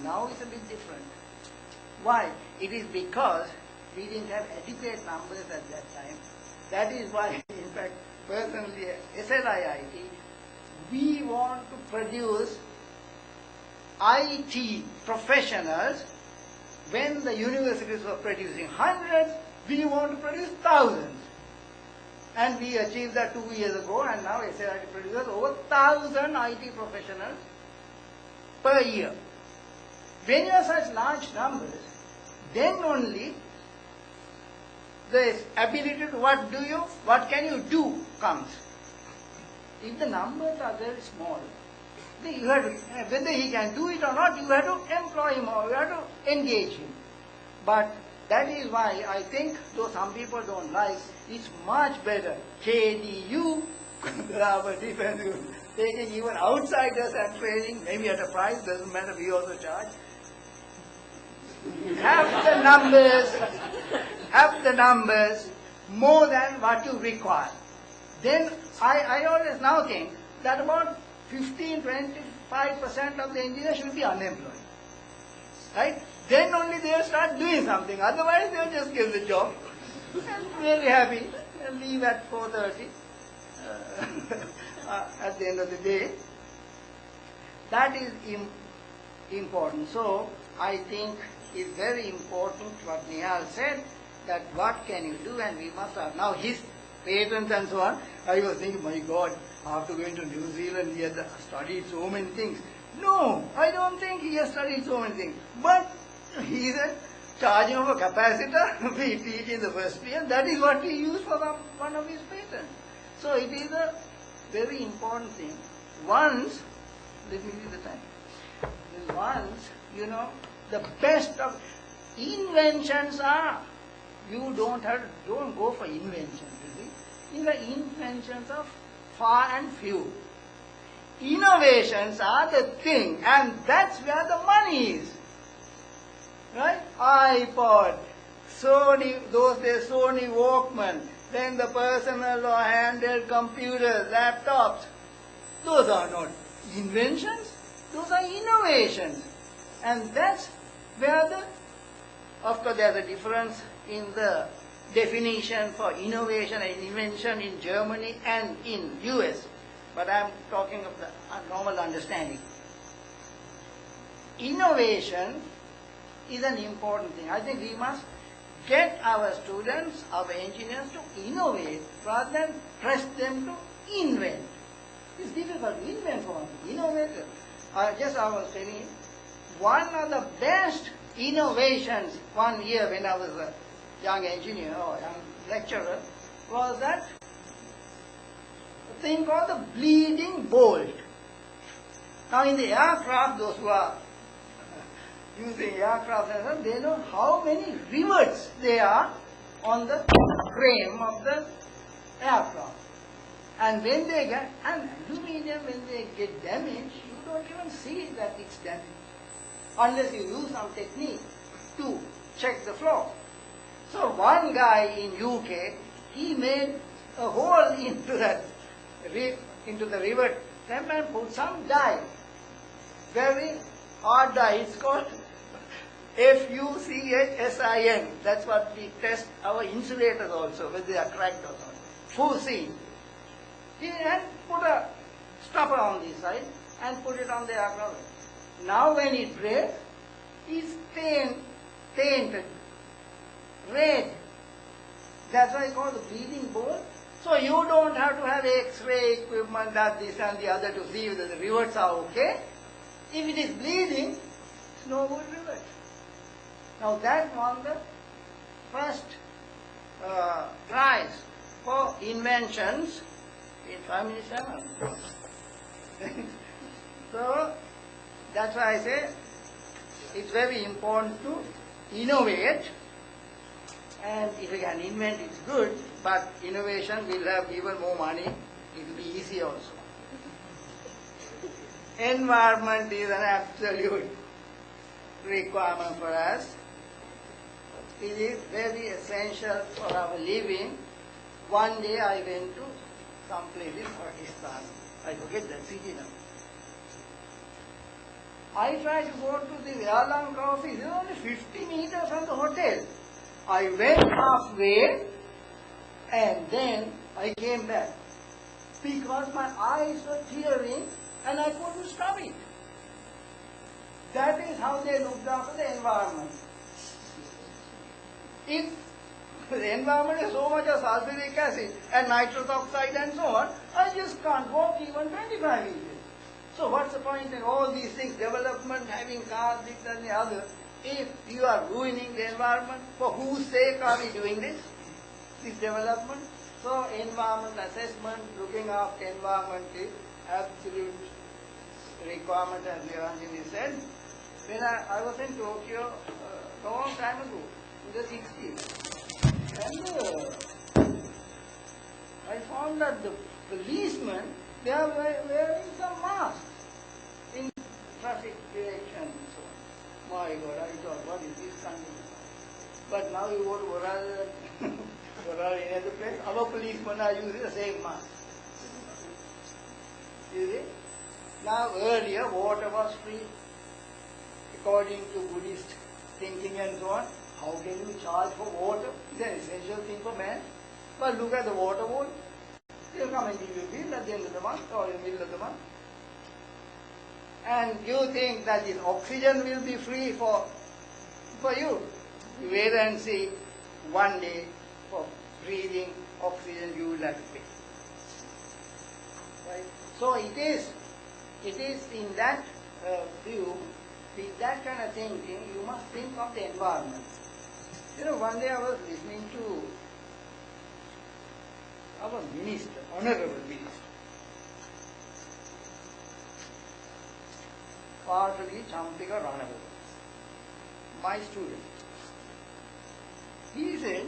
Now it's a bit different. Why? It is because we didn't have adequate numbers at that time. That is why, in fact, personally, SLIIT, we want to produce IT professionals. When the universities were producing hundreds, we want to produce thousands. And we achieved that 2 years ago, and now SLIIT produces over 1,000 IT professionals per year. When you have such large numbers, then only the ability to what can you do comes. If the numbers are very small, then you have to, whether he can do it or not, you have to employ him or you have to engage him. But that is why I think, though some people don't like, it's much better. KDU, our defense, taking even outsiders and training, maybe at a price, doesn't matter, we also charge. Have the numbers more than what you require. Then I always now think that about 15-25% of the engineers should be unemployed. Right? Then only they'll start doing something. Otherwise they'll just give the job and very happy and leave at 4:30 at the end of the day. That is important. So I think it's very important what Nihal said, that what can you do, and we must have. Now his patents and so on, I was thinking, my God, after going to New Zealand he had studied so many things. No, I don't think he has studied so many things. But he said, charging of a capacitor, we teach in the first year, that is what he used for one of his patents. So it is a very important thing. Once, let me give the time. Once, the best of inventions are, you don't go for inventions, you see. In the inventions are far and few. Innovations are the thing, and that's where the money is. Right? iPod, Sony, those days Sony Walkman, then the personal or handheld computers, laptops. Those are not inventions, those are innovations. And that's where of course there's a difference in the definition for innovation and invention in Germany and in US. But I'm talking of the normal understanding. Innovation is an important thing. I think we must get our students, our engineers to innovate rather than press them to invent. It's difficult to invent for one thing. Innovate. I was telling you, one of the best innovations one year when I was a young engineer or young lecturer was that thing called the bleeding bolt. Now in the aircraft, those who are using aircraft, they know how many rivets there are on the frame of the aircraft. And when they get, and aluminium, when they get damaged, you don't even see that it's damaged, unless you use some technique to check the floor. So one guy in UK, he made a hole into the rivet and put some dye, very hard dye. It's called FUCHSIN. That's what we test our insulators also, whether they are cracked or not. Fusin. He had put a stopper on this side and put it on the aircraft. Now when it breaks, it's tainted, red. That's why it's called the bleeding bolt. So you don't have to have X-ray equipment, that, this and the other to see whether the rivets are okay. If it is bleeding, it's no good rivet. Now that won the first prize for inventions in 5 minutes 7. So that's why I say it's very important to innovate, and if you can invent, it's good, but innovation will have even more money, it will be easy also. Environment is an absolute requirement for us. It is very essential for our living. One day I went to some place in Pakistan. I forget that city now. I tried to go to the airline office, it was only 50 meters from the hotel. I went halfway and then I came back because my eyes were tearing and I couldn't stop it. That is how they looked after the environment. If the environment is so much of sulfuric acid and nitrous oxide and so on, I just can't walk even 25 meters. So what's the point in all these things, development, having cars, this and the other, if you are ruining the environment? For whose sake are we doing this development? So environment assessment, looking after environment is absolute requirement, as Niranjini said. When I was in Tokyo a long time ago, in the 60s, and I found that the policemen, they are wearing some masks in traffic direction and so on. My God, I thought, what is this country? But now you go to Varal or any other place, our policemen are using the same mask. You see? Now earlier, water was free, according to Buddhist thinking and so on. How can you charge for water? It's an essential thing for man. But look at the water board. They'll come and give you a bill at the end of the month or in the middle of the month. And you think that this oxygen will be free for you. You wait and see, one day for breathing oxygen you will have to pay. Right? So it is in that view, with that kind of thinking, you must think of the environment. You know, one day I was listening to our minister, honorable minister, Partali Champika Ranaguru, my student. He said,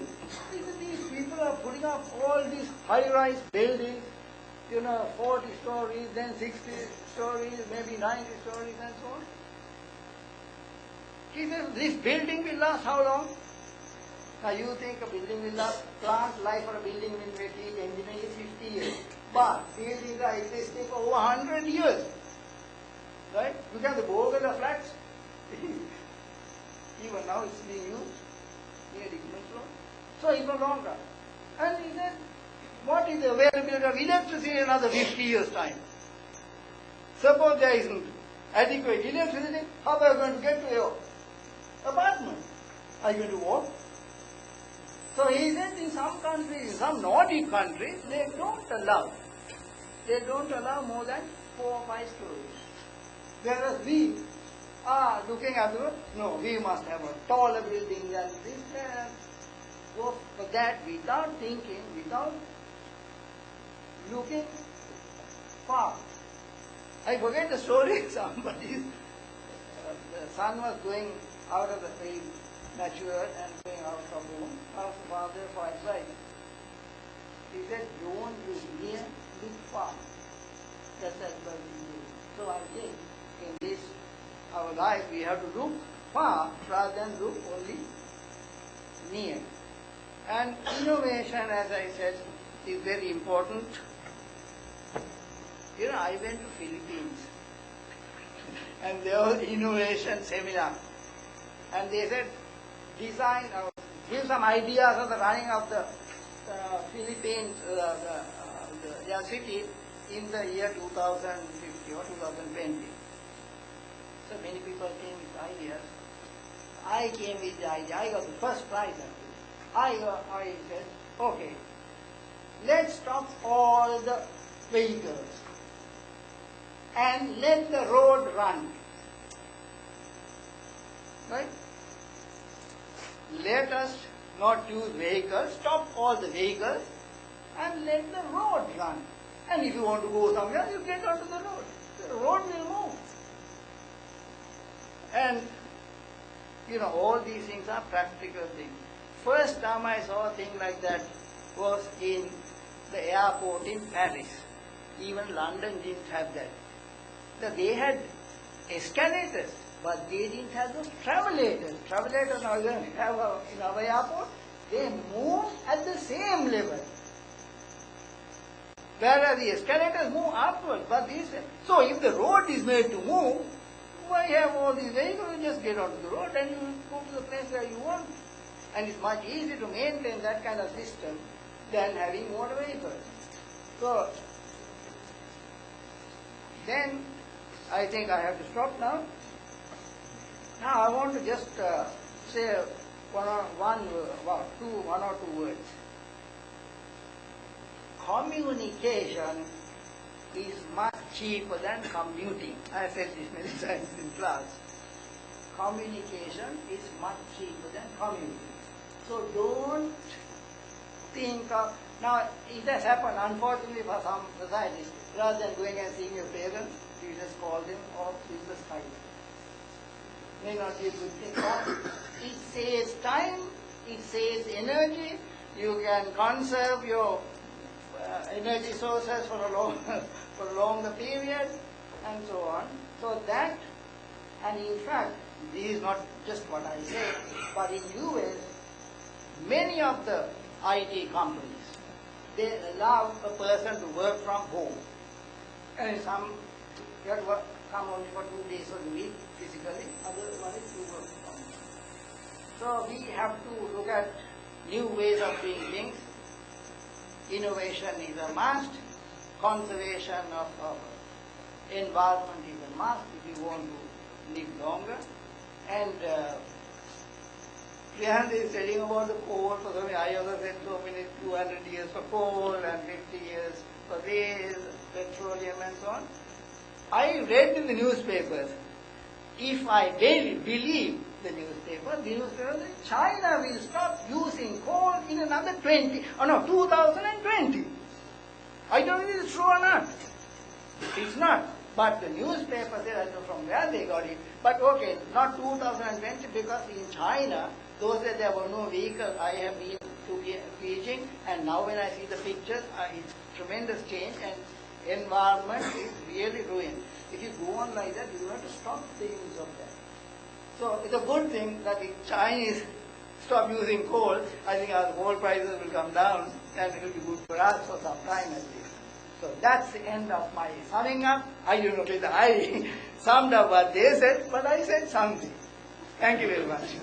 these people are putting up all these high-rise buildings, 40 stories, then 60 stories, maybe 90 stories and so on. He says, this building will last how long? Now you think a building will last, plant life for a building will take engineering is 50 years. But buildings are existing for over 100 years. Right? Look at the Bogota flats. Even now it's being used near Dickman's Road. So even longer. And he said, what is the availability of electricity in another 50 years' time? Suppose there isn't adequate electricity, how are you going to get to your apartment? Are you going to walk? So he said in some countries, in some Nordic countries, they don't allow more than 4 or 5 stories. Whereas we are looking at we must have a taller building than this, go for that without thinking, without looking far. I forget the story, somebody, the son was going out of the field, matured and going out of home, asked the father for advice. He said, don't look near, look far. That's advice he gave. So I think in this, our life, we have to look far rather than look only near. And innovation, as I said, is very important. I went to Philippines and there was innovation seminar. And they said, give some ideas of the running of the Philippines, their city in the year 2050 or 2020. So many people came with ideas. I came with the idea. I got the first prize. I said, okay, let's stop all the vehicles and let the road run. Right? Let us not use vehicles, stop all the vehicles and let the road run. And if you want to go somewhere, you get onto the road. The road will move. And, all these things are practical things. First time I saw a thing like that was in the airport in Paris. Even London didn't have that. They had escalators, but they didn't have those travelators. Travelators now we have in our airport, they move at the same level. Whereas the escalators move upwards, but these. So if the road is made to move, why have all these vehicles? You just get onto the road and you go to the place where you want. And it's much easier to maintain that kind of system than having motor vehicles. So, then I think I have to stop now. Now I want to just say one or two words. Communication is much cheaper than commuting. I said this many times in class. Communication is much cheaper than commuting. So don't think of, now it has happened unfortunately for some societies, rather than going and seeing your parents, you just call them or use the Skype. May not be a good thing, but it saves time, it saves energy, you can conserve your energy sources for a longer period, and so on. So that, and in fact, this is not just what I say, but in US, many of the IT companies, they allow a person to work from home. And some, you have to come only for 2 days of the week physically, otherwise you work from home. So we have to look at new ways of doing things. Innovation is a must. Conservation of environment is a must if you want to live longer. And Priyanka is telling about the coal. So I also said so many 200 years for coal and 50 years for rail, petroleum and so on. I read in the newspapers, if I believe the newspaper that China will stop using coal in another 2020. I don't know if it's true or not. It's not. But the newspaper said, I don't know from where they got it. But okay, not 2020 because in China, those days there were no vehicles. I have been to Beijing, and now when I see the pictures, it's tremendous change and environment is really ruined. If you go on like that, you have to stop the use of that. So it's a good thing that if Chinese stop using coal, I think our coal prices will come down and it will be good for us for some time at least. So that's the end of my summing up. I don't know whether I summed up what they said, but I said something. Thank you very much.